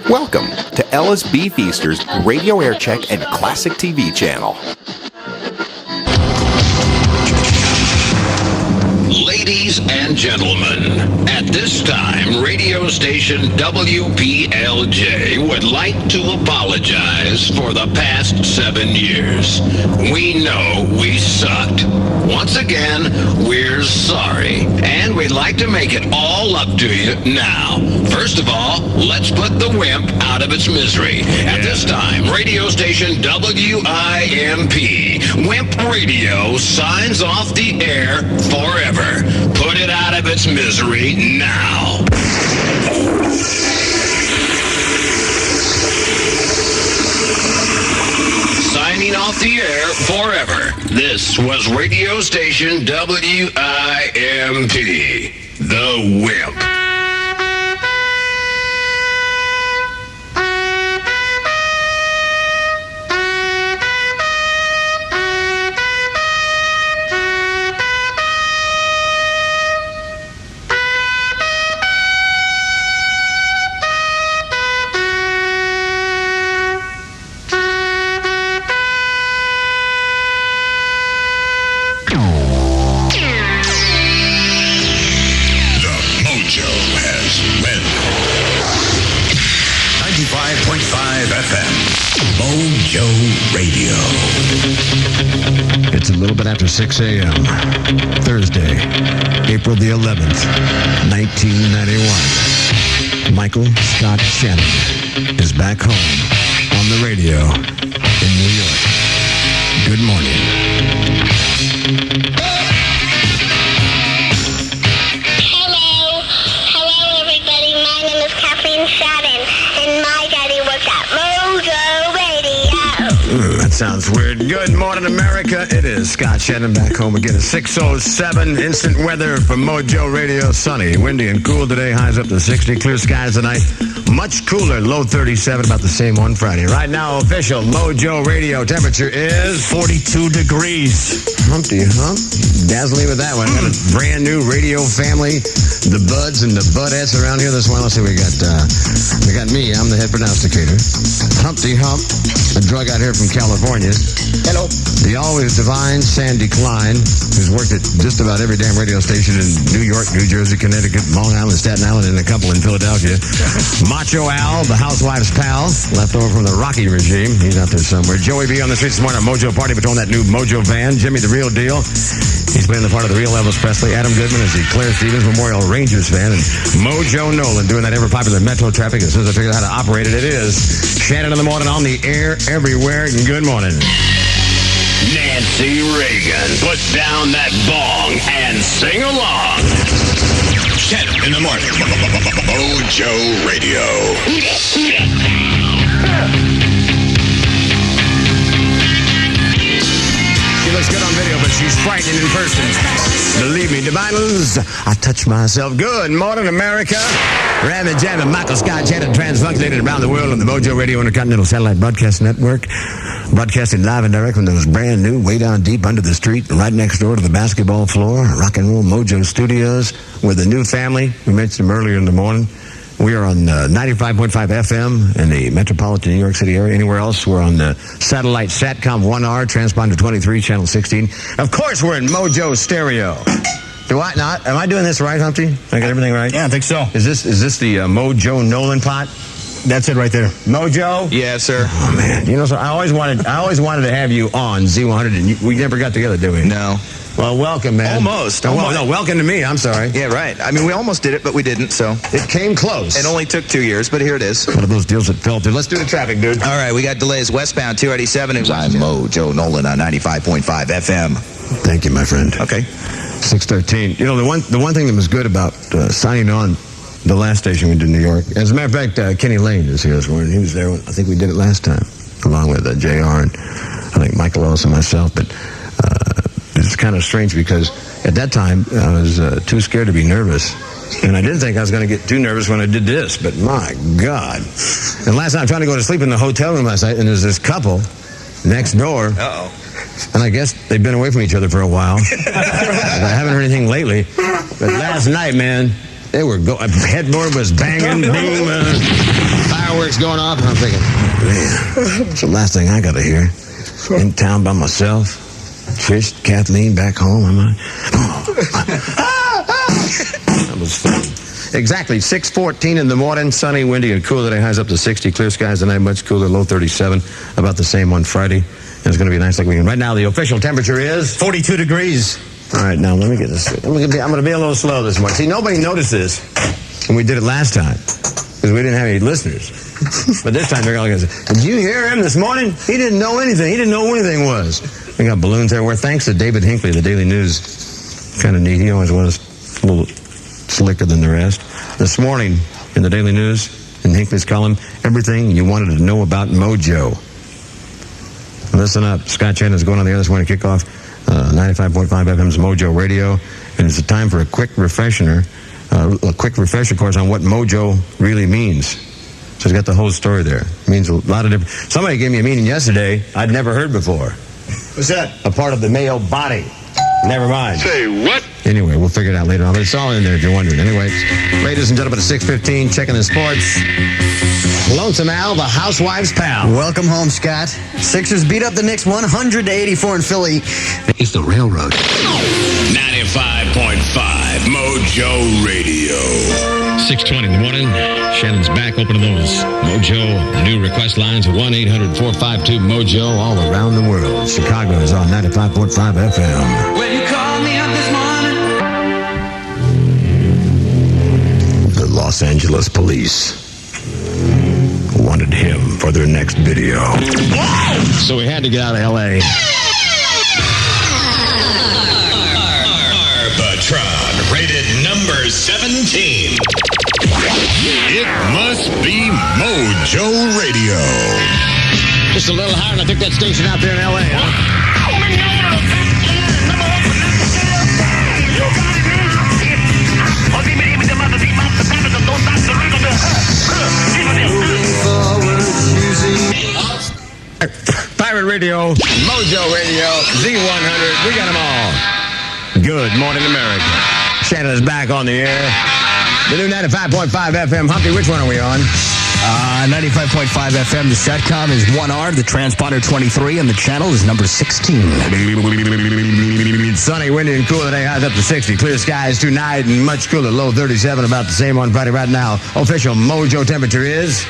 Welcome to LSB Feaster's Radio Aircheck and Classic TV channel. Ladies and gentlemen, at this time, radio station WPLJ would like to apologize for the past 7 years. We know we sucked. Once again, we're sorry, and we'd like to make it all up to you now. First of all, let's put the wimp out of its misery. At this time, radio station WIMP, Wimp Radio, signs off the air forever. Put it out of its misery now. Signing off the air forever. This was radio station WIMP, the Wimp. MOJO Radio. It's a little bit after 6 a.m. Thursday, April the 11th, 1991. Michael Scott Shannon is back home on the radio in New York. Good morning. Hello, everybody. My name is Shannon, and my daddy works at MOJO Radio. That sounds weird. Good morning, America. It is Scott Shannon back home again at 6:07. Instant weather from MOJO Radio. Sunny, windy, and cool today. Highs up to 60. Clear skies tonight. Much cooler. Low 37. About the same on Friday. Right now, official MOJO Radio temperature is 42 degrees. Humpty hump. Dazzling with that one. Got a brand new radio family. The buds and the budettes around here this morning. Let's see, we got me. I'm the head pronounceator. Humpty Hump, a drug out here from California. Hello. The always divine Sandy Klein, who's worked at just about every damn radio station in New York, New Jersey, Connecticut, Long Island, Staten Island, and a couple in Philadelphia. Macho Al, the housewife's pal, left over from the Rocky regime. He's out there somewhere. Joey B on the streets this morning at MOJO Party Patrol, that new MOJO van. Jimmy, the real deal. He's playing the part of the real Elvis Presley. Adam Goodman is the Claire Stevens Memorial Rangers fan. And Mojo Nolan doing that ever-popular Metro traffic. As soon as I figured out how to operate it, it is Shannon in the morning on the air everywhere. Good morning. Nancy Reagan, put down that bong and sing along. Shannon in the morning. MOJO Radio. She looks good on video, but she's frightening in person. Believe me, Divinals, I touch myself. Good morning, America. Ramming, jamming, Michael Scott Shannon, transfunctionated around the world on the MOJO Radio Intercontinental Satellite Broadcast Network. Broadcasting live and direct from those brand new, way down deep under the street, right next door to the basketball floor, Rock and Roll MOJO Studios, with a new family. We mentioned them earlier in the morning. We are on 95.5 FM in the metropolitan New York City area. Anywhere else, we're on the satellite Satcom 1R, transponder 23, channel 16. Of course, we're in MOJO Stereo. Do I not? Am I doing this right, Humpty? I got everything right? Yeah, I think so. Is this the Mojo Nolan pot? That's it right there. Mojo? Yes, sir. Oh man, you know, so I always wanted to have you on Z100, and we never got together, did we? No. Well, welcome, man. Almost. No, welcome to me. I'm sorry. Yeah, right. I mean, we almost did it, but we didn't, so. It came close. It only took 2 years, but here it is. One of those deals that fell through. Let's do the traffic, dude. All right, we got delays westbound 287. I'm MOJO Nolan on 95.5 FM. Thank you, my friend. Okay. 613. You know, the one thing that was good about signing on the last station we did in New York, as a matter of fact, Kenny Lane is here this morning. He was there when I think we did it last time, along with JR and I think Michael Ellis and myself, but it's kind of strange because at that time I was too scared to be nervous, and I didn't think I was going to get too nervous when I did this, but my God. And last night I'm trying to go to sleep in the hotel room last night, and there's this couple next door. Uh-oh. And I guess they've been away from each other for a while. I haven't heard anything lately, but last night, man, they were headboard was banging, boom, fire fireworks going off, and I'm thinking, man, it's the last thing I got to hear. In town by myself. Trish, Kathleen back home. That was fun. Exactly 6:14 in the morning. Sunny, windy, and cool today. Highs up to 60. Clear skies tonight. Much cooler. Low 37. About the same on Friday. And it's going to be a nice weekend. Right now, the official temperature is 42 degrees. All right, now let me get this straight. I'm going to be a little slow this morning. See, nobody noticed this when we did it last time because we didn't have any listeners. But this time they're going to say, did you hear him this morning? He didn't know anything. He didn't know who anything was. We got balloons everywhere. Thanks to David Hinckley, the Daily News. Kind of neat. He always was a little slicker than the rest. This morning in the Daily News, in Hinckley's column, everything you wanted to know about MOJO. Listen up. Scott Shannon is going on the air this morning to kick off 95.5 FM's MOJO Radio. And it's a time for a quick refresher course on what MOJO really means. So it's got the whole story there. It means a lot of different... Somebody gave me a meaning yesterday I'd never heard before. What's that? A part of the male body. Never mind. Say what? Anyway, we'll figure it out later on. But it's all in there if you're wondering. Anyway, ladies and gentlemen, at 6:15, checking the sports. Lonesome Al, the housewife's pal. Welcome home, Scott. Sixers beat up the Knicks 100-84 in Philly. Is the railroad. 95.5 MOJO Radio. 6:20 in the morning. Shannon's back opening those MOJO new request lines at 1-800-452-MOJO all around the world. Chicago is on 95.5 FM. When you called me up this morning. The Los Angeles police wanted him for their next video. So we had to get out of L.A. Arbitron, rated number 17. It must be MOJO Radio. Just a little higher than I took that station out there in L.A., huh? Pirate Radio, MOJO Radio, Z100, we got them all. Good morning, America. Shannon is back on the air. The new 95.5 FM. Humpty, which one are we on? 95.5 FM. The SATCOM is 1R, the transponder 23, and the channel is number 16. It's sunny, windy, and cool today. Highs up to 60. Clear skies tonight and much cooler. Low 37, about the same on Friday. Right now, official MOJO temperature is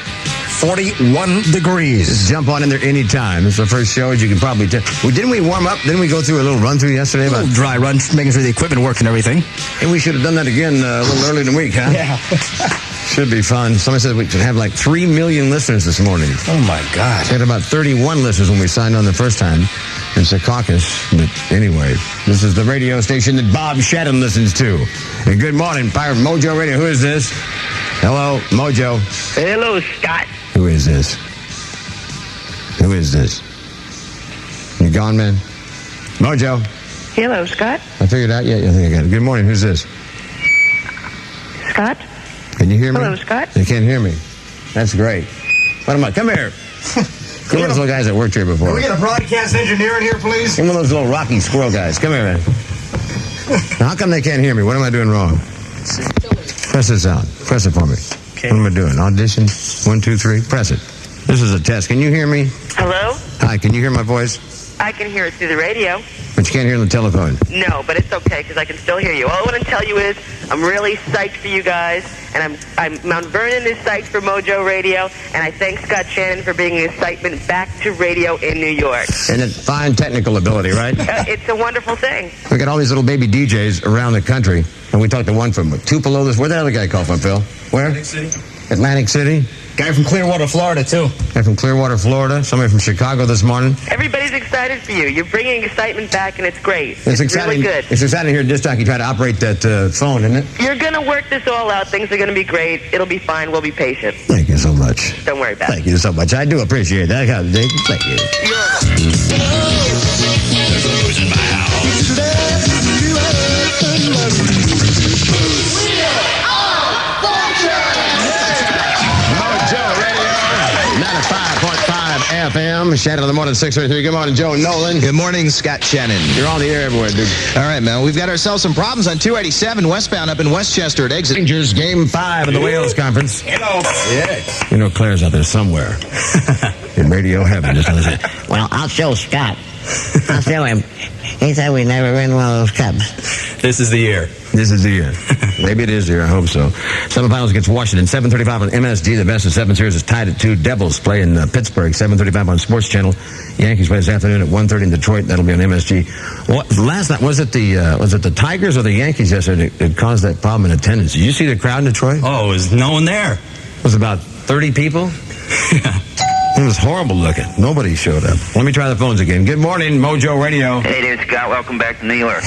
41 degrees. Just jump on in there anytime. It's the first show, as you can probably tell. Well, didn't we warm up? Didn't we go through a little run-through yesterday? A little dry run, making sure the equipment worked and everything. And we should have done that again a little earlier in the week, huh? Yeah. Should be fun. Somebody said we could have like 3 million listeners this morning. Oh, my God. We had about 31 listeners when we signed on the first time. It's a caucus. But anyway, this is the radio station that Bob Shannon listens to. And good morning, Pirate MOJO Radio. Who is this? Hello, MOJO. Hello, Scott. Who is this? Who is this? You gone, man? MOJO. Hello, Scott. I figured out. Yeah, I think I got it. Good morning. Who's this? Scott. Can you hear me? Hello, Scott. You can't hear me. That's great. What am I? Come here. Come on, those little guys that worked here before. Can we get a broadcast engineer in here, please? Come on, those little rocky squirrel guys. Come here, man. Now, how come they can't hear me? What am I doing wrong? Press this out. Press it for me. Okay. What am I doing? Audition? 1, 2, 3. Press it. This is a test. Can you hear me? Hello? Hi, can you hear my voice? I can hear it through the radio. But you can't hear it on the telephone. No, but it's okay because I can still hear you. All I want to tell you is I'm really psyched for you guys, and I'm Mount Vernon is psyched for MOJO Radio, and I thank Scott Shannon for bringing excitement back to radio in New York. And it's fine technical ability, right? It's a wonderful thing. We got all these little baby DJs around the country, and we talked to one from Tupelo. Where'd that other guy call from, Phil? Where? Atlantic City. Atlantic City? Guy from Clearwater, Florida, too. Guy from Clearwater, Florida. Somebody from Chicago this morning. Everybody's excited for you. You're bringing excitement back, and it's great. It's exciting. really good. It's exciting to hear a disc jockey try to operate that phone, isn't it? You're going to work this all out. Things are going to be great. It'll be fine. We'll be patient. Thank you so much. Don't worry about it. Thank you so much. I do appreciate that. Thank you. Who's in my house? MOJO Radio, 95.5 FM. Shannon in the morning, 6:33. Good morning, Joe Nolan. Good morning, Scott Shannon. You're on the air everywhere, dude. All right, man. We've got ourselves some problems on 287 westbound up in Westchester at exit. Rangers game 5 of the Wales Conference. Hello. Yeah. You know Claire's out there somewhere. In radio heaven. Just listen. Well, I'll show Scott. I'll show him. He said we never win one of those cups. This is the year. This is the year. Maybe it is the year. I hope so. Semifinals against Washington. 7:35 on MSG. The best of 7 series is tied at 2. Devils play in Pittsburgh. 7:35 on Sports Channel. Yankees play this afternoon at 1:30 in Detroit. That'll be on MSG. Last night, was it the Tigers or the Yankees yesterday that caused that problem in attendance? Did you see the crowd in Detroit? Oh, it was no one there. It was about 30 people. It was horrible looking. Nobody showed up. Let me try the phones again. Good morning, Mojo Radio. Hey there, Scott. Welcome back to New York.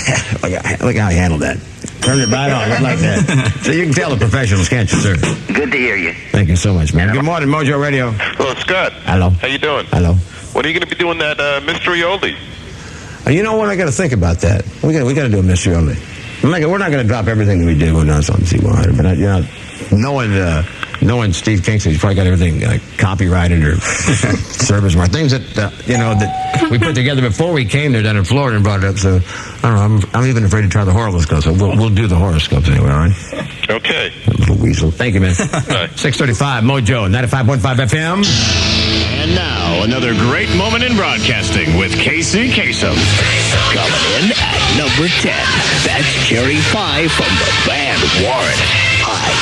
Look how he handled that. Turned it right on, just like that. So you can tell the professionals, can't you, sir? Good to hear you. Thank you so much, man. Good morning, Mojo Radio. Hello, Scott. Hello. How you doing? Hello. When are you going to be doing that mystery oldie? You know what? I got to think about that. We got to do a mystery only. We're not going to drop everything that we did when I was on C100, but knowing Steve Kingston, he's probably got everything copyrighted or service mark, things that that we put together before we came there down in Florida and brought it up. So I don't know. I'm even afraid to try the horoscopes. So we'll do the horoscopes anyway. All right. Okay. That little weasel. Thank you, man. 6:35 Mojo 95.5 FM. And now another great moment in broadcasting with Casey Kasem. Coming in at number 10. That's Cherry Pie from the band Warren. Hi,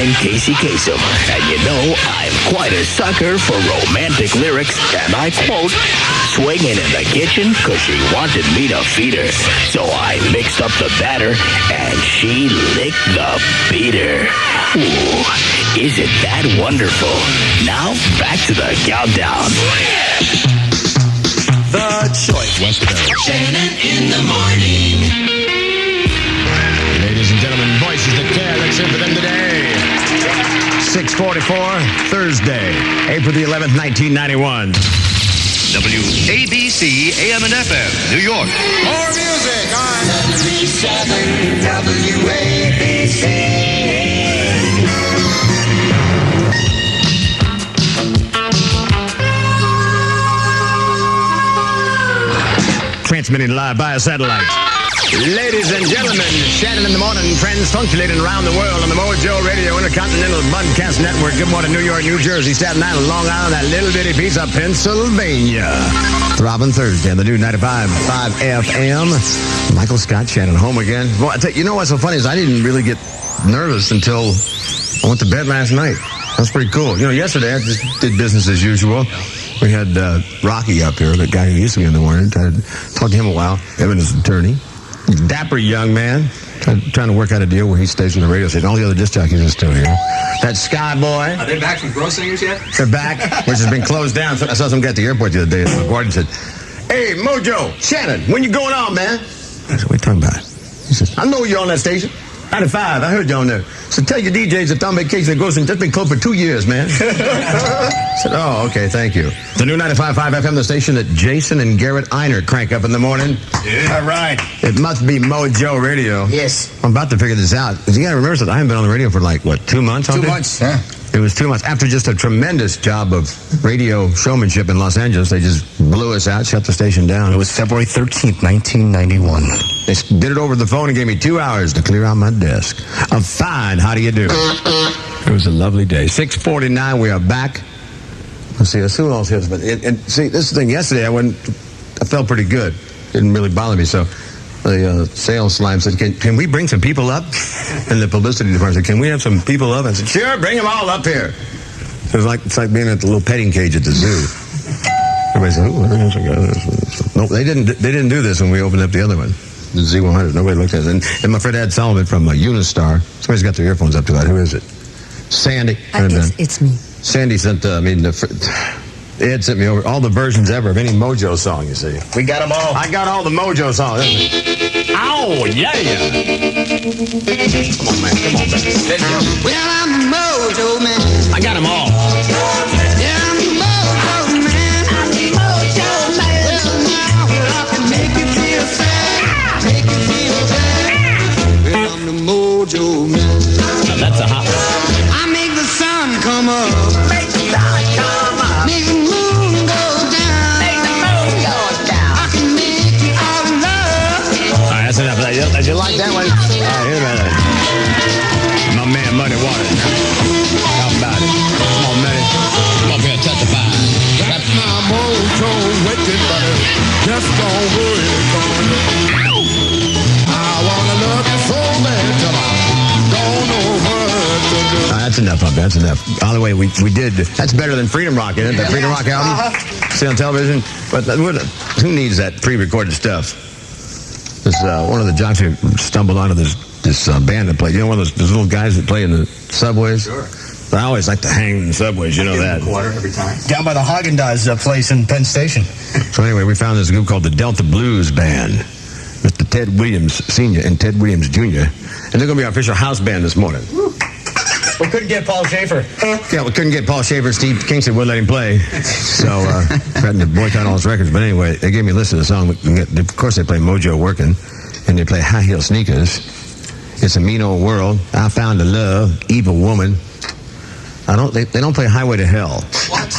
I'm Casey Kasem, and you know I'm quite a sucker for romantic lyrics, and I quote, swinging in the kitchen 'cause she wanted me to feed her. So I mixed up the batter, and she licked the beater. Ooh, isn't that wonderful? Now, back to the countdown. The choice. Westbound. Shannon in the morning. Ladies and gentlemen, voices that care. Let's hear for them today. 6:44, Thursday, April the 11th, 1991. WABC AM and FM, New York. More music on 77 WABC. Transmitting live via satellite. Ladies and gentlemen, Shannon in the morning, transfunculating around the world on the MOJO Radio Intercontinental Broadcast Network. Good morning, New York, New Jersey, Staten Island, Long Island, that little bitty piece of Pennsylvania. Throbbing Thursday on the new 95.5 FM. Michael Scott, Shannon, home again. Well, you know what's so funny is I didn't really get nervous until I went to bed last night. That's pretty cool. You know, yesterday I just did business as usual. We had Rocky up here, the guy who used to be in the morning. Tried to talk to him a while. Evan is an attorney. Dapper young man. Trying to work out a deal where he stays with the radio station. All the other disc jockeys are still here. That Sky Boy. Are they back from Gross Singers yet? They're back, which has been closed down. So I saw some guy at the airport the other day. The guardian said, "Hey, Mojo, Shannon, when you going on, man?" I said, "What are you talking about?" He says, "I know you're on that station. 95, I heard you on there. So tell your DJs that on vacation that goes and just been closed for 2 years, man." I said, "Oh, okay, thank you." The new 95.5 FM, the station that Jason and Garrett Einer crank up in the morning. Yeah. All right. It must be Mojo Radio. Yes. I'm about to figure this out. Because you got to remember that I haven't been on the radio for 2 months? 2 months, huh? It was 2 months. After just a tremendous job of radio showmanship in Los Angeles, they just blew us out, shut the station down. It was February 13th, 1991. They did it over the phone and gave me 2 hours to clear out my desk. I'm fine. How do you do? It was a lovely day. 6:49, we are back. Let's see who else has been. And see, this is the thing. Yesterday, I felt pretty good. Didn't really bother me. So the sales slime said, can we bring some people up? And the publicity department said, "Can we have some people up?" I said, "Sure, bring them all up here." It's like being at the little petting cage at the zoo. Everybody said, "No, they didn't do this when we opened up the other one, the Z100. Nobody looked at it." And my friend Ed Solomon from Unistar. Somebody's got their earphones up to that. Who is it? Sandy. It's me. Sandy sent Ed sent me over all the versions ever of any Mojo song, you see. We got them all. I got all the Mojo songs. Ow, yeah. Come on, man. Well, I'm the Mojo man. I got them all. Yeah, I'm the Mojo man. I'm the Mojo man. Well, now I can make you feel sad, make you feel bad. Well, I'm the Mojo man. Now that's a hot one. I make the sun come up, make the sun come up, make the moon go just don't worry, I wanna love you so bad till I don't know what to do. That's enough of it. That's enough. By the way, we did. That's better than Freedom Rock, isn't it? That Freedom Rock album? See on television? But who needs that pre-recorded stuff? This, one of the jocks who stumbled onto this band that played. You know, one of those little guys that play in the subways? Sure. I always like to hang in the subways, you know that. Quarter every time. Down by the Haagen-Dazs place in Penn Station. So anyway, we found this group called the Delta Blues Band. Mr. Ted Williams Sr. and Ted Williams Jr. And they're going to be our official house band this morning. We couldn't get Paul Schaefer. Yeah, we couldn't get Paul Schaefer. Steve Kingston wouldn't let him play. So threatened to boycott all his records. But anyway, they gave me a list of the song. Of course, they play Mojo Working. And they play High Heel Sneakers. It's a Mean Old World. I Found a Love. Evil Woman. They don't play Highway to Hell. What?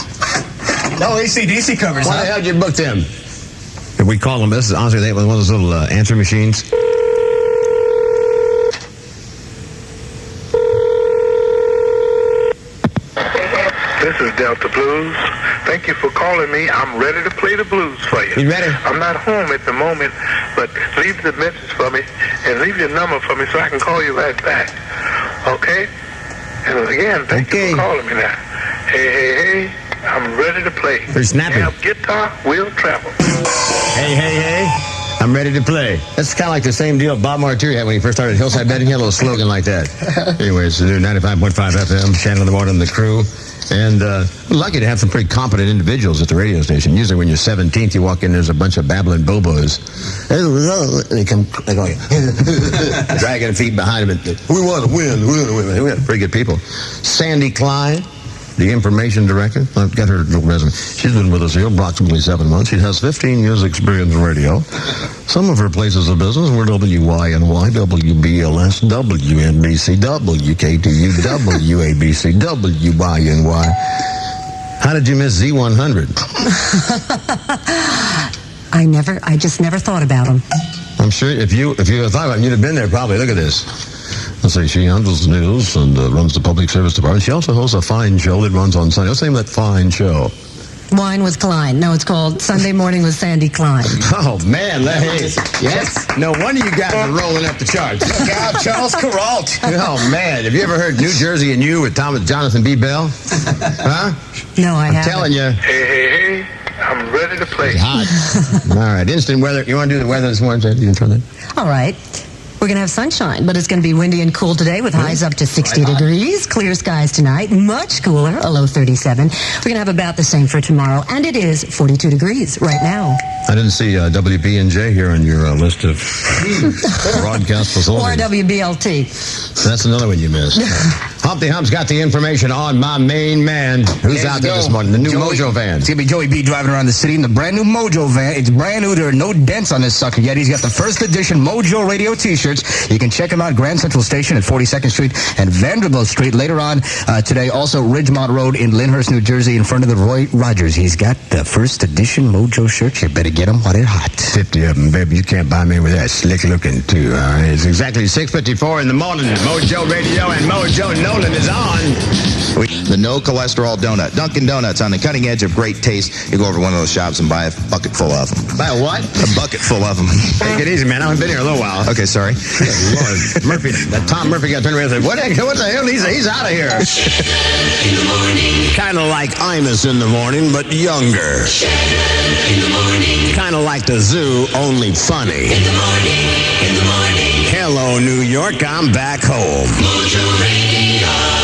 No AC/DC covers. Why the hell did you book them? If we call them, this is honestly they one of those little answer machines. This is Delta Blues. Thank you for calling me. I'm ready to play the blues for you. You ready? I'm not home at the moment, but leave the message for me and leave your number for me so I can call you right back. Okay? And again, thank you for calling me now. Hey, I'm ready to play. Pretty snappy. Have guitar, we'll travel. Hey, I'm ready to play. That's kind of like the same deal Bob Martyr had when he first started Hillside Betting. He had a little slogan like that. Anyway, it's the new 95.5 FM, Shannon in the morning, the crew. And we're lucky to have some pretty competent individuals at the radio station. Usually when you're 17th, you walk in, there's a bunch of babbling bobos. They come, they go, dragging feet behind them. We want to win. We have pretty good people. Sandy Klein, the information director. I've got her resume. She's been with us here approximately 7 months. She has 15 years experience in radio. Some of her places of business were WYNY, WBLS, WNBC, WKTU, WABC, WYNY. How did you miss Z100? I just never thought about them. I'm sure if you had thought about it, you'd have been there probably. Look at this. Let's see, she handles the news and runs the public service department. She also hosts a fine show that runs on Sunday. What's the name of that fine show? Wine with Klein. No, it's called Sunday Morning with Sandy Klein. Oh, man. Yes. No wonder you guys are rolling up the charts. Look out, Charles Kuralt. Oh, man. Have you ever heard New Jersey and You with Jonathan B. Bell? Huh? No, I haven't. I'm telling you. Hey, I'm ready to play. It's hot. All right. Instant weather. You want to do the weather this morning, Sandy? You can turn that. All right. We're going to have sunshine, but it's going to be windy and cool today with highs up to 60 degrees. Clear skies tonight, much cooler, a low 37. We're going to have about the same for tomorrow, and it is 42 degrees right now. I didn't see WPLJ here on your list of broadcast facilities. Or WBLT. That's another one you missed. Humpty Hump's got the information on my main man. Who's out there this morning? The new Mojo van. It's going to be Joey B driving around the city in the brand new Mojo van. It's brand new. There are no dents on this sucker yet. He's got the first edition Mojo radio t-shirts. You can check him out Grand Central Station at 42nd Street and Vanderbilt Street later on today. Also Ridgemont Road in Lyndhurst, New Jersey in front of the Roy Rogers. He's got the first edition Mojo shirts. You better get them while they're hot. 50 of them, baby. You can't buy me with that. Slick looking too. All right. It's exactly 6:54 in the morning. Mojo Radio and Mojo Nolan is on. The no cholesterol donut. Dunkin' Donuts on the cutting edge of great taste. You go over to one of those shops and buy a bucket full of them. Buy a what? A bucket full of them. Take it easy, man. I haven't been here a little while. Okay, sorry. Good Lord. Murphy, Tom Murphy got turned around and said, what the hell? He's out of here. In the morning. Kind of like Imus in the morning, but younger. In the morning. Kind of like the zoo, only funny. In the morning. Hello, New York. I'm back home. Mojo Radio.